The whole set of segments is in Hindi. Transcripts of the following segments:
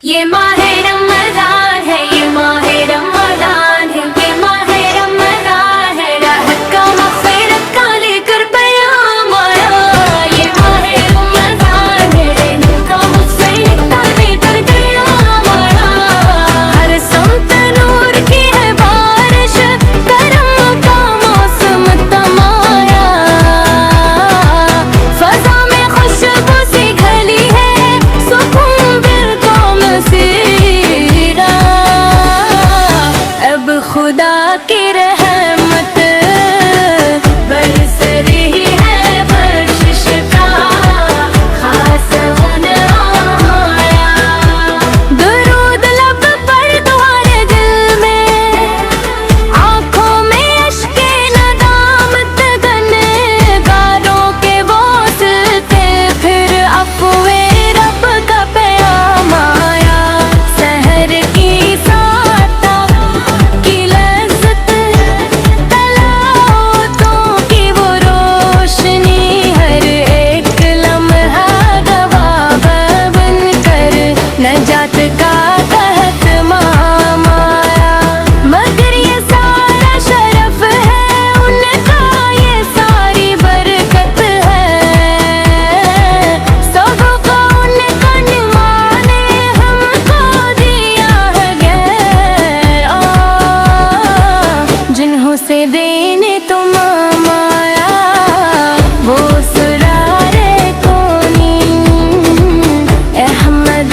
ये माहे रमज़ान है, ये माहे रमज़ान है, ये माहे रमज़ान है, राहत का मग़फ़िरत का लेकर पैगाम आया। ये माहे रमज़ान है, रहमत का मुझसे निकला लेकर पैगाम आया। हर समत नूर की है बारिश, करम का मौसम तमाया। फ़ज़ा में खुशबू सी घली है, सुकून दिल को अब खुदा की रहमत बरस रही है, बख्शिश का खास आया। दुरूद लब पर तुम्हारे दिल में, आँखों में अश्के नदामत, गनगारों के वो सिलते फिर अफ़वे रब का पैगाम आया। सहर की नजात का कहत मामाया, मगर ये सारा शरफ है उनका, ये सारी बरकत है। सबको उनका निमाने हमको दिया है गैर, जिन्हों से देने तुम माया वो सुरारे कोनी अहमद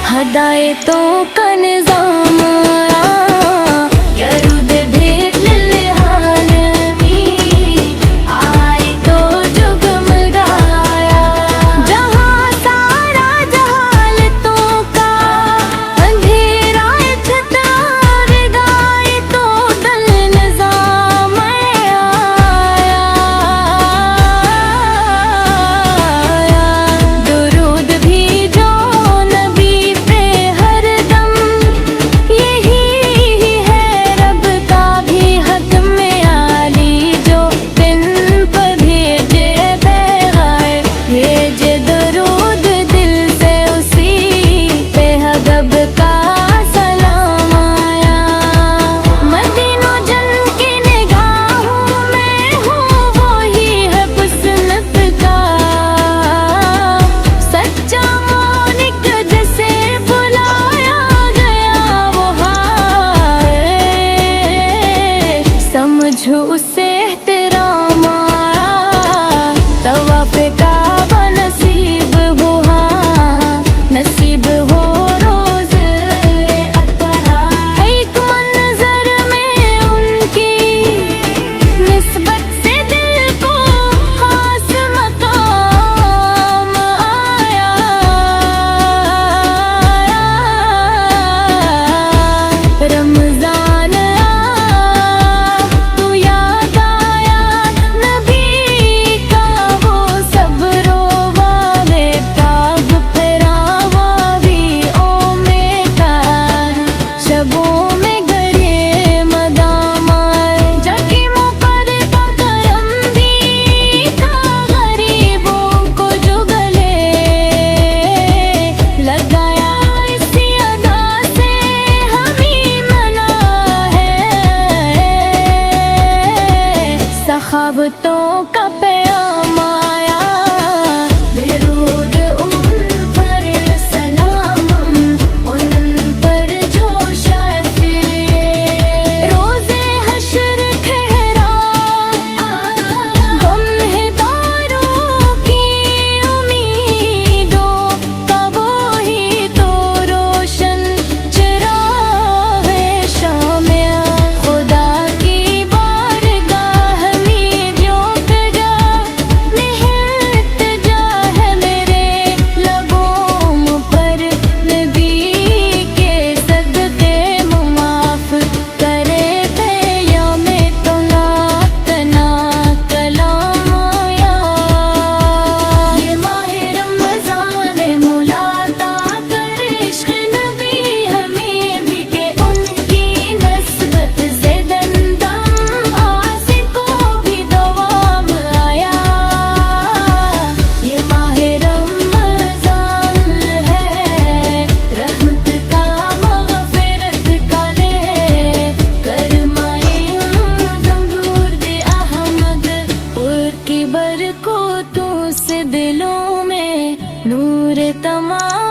हिदायतों का निज़ाम यरूद भेंट लिल्आलमीन, आए तो जगमगाया। जहाँ सारा जहालतों का अंधेरा छटा गाए तो दल निज़ाम आया। दुरूद भी जो समझो उससे एहतराम आया। तवाफ़ काबा नसीब हो, हाँ नसीब हो रोज़ अतरा। एक मंज़र में उनकी निस्बत से दिल को खास मकाम आया। रमज़ान सखावतों का पैगाम आया। दुरूद उन पर सलाम, उन पर जो शाफ़ी रोज़े हश्र ठहरा। की बरकों से दिलों में नूर तमाम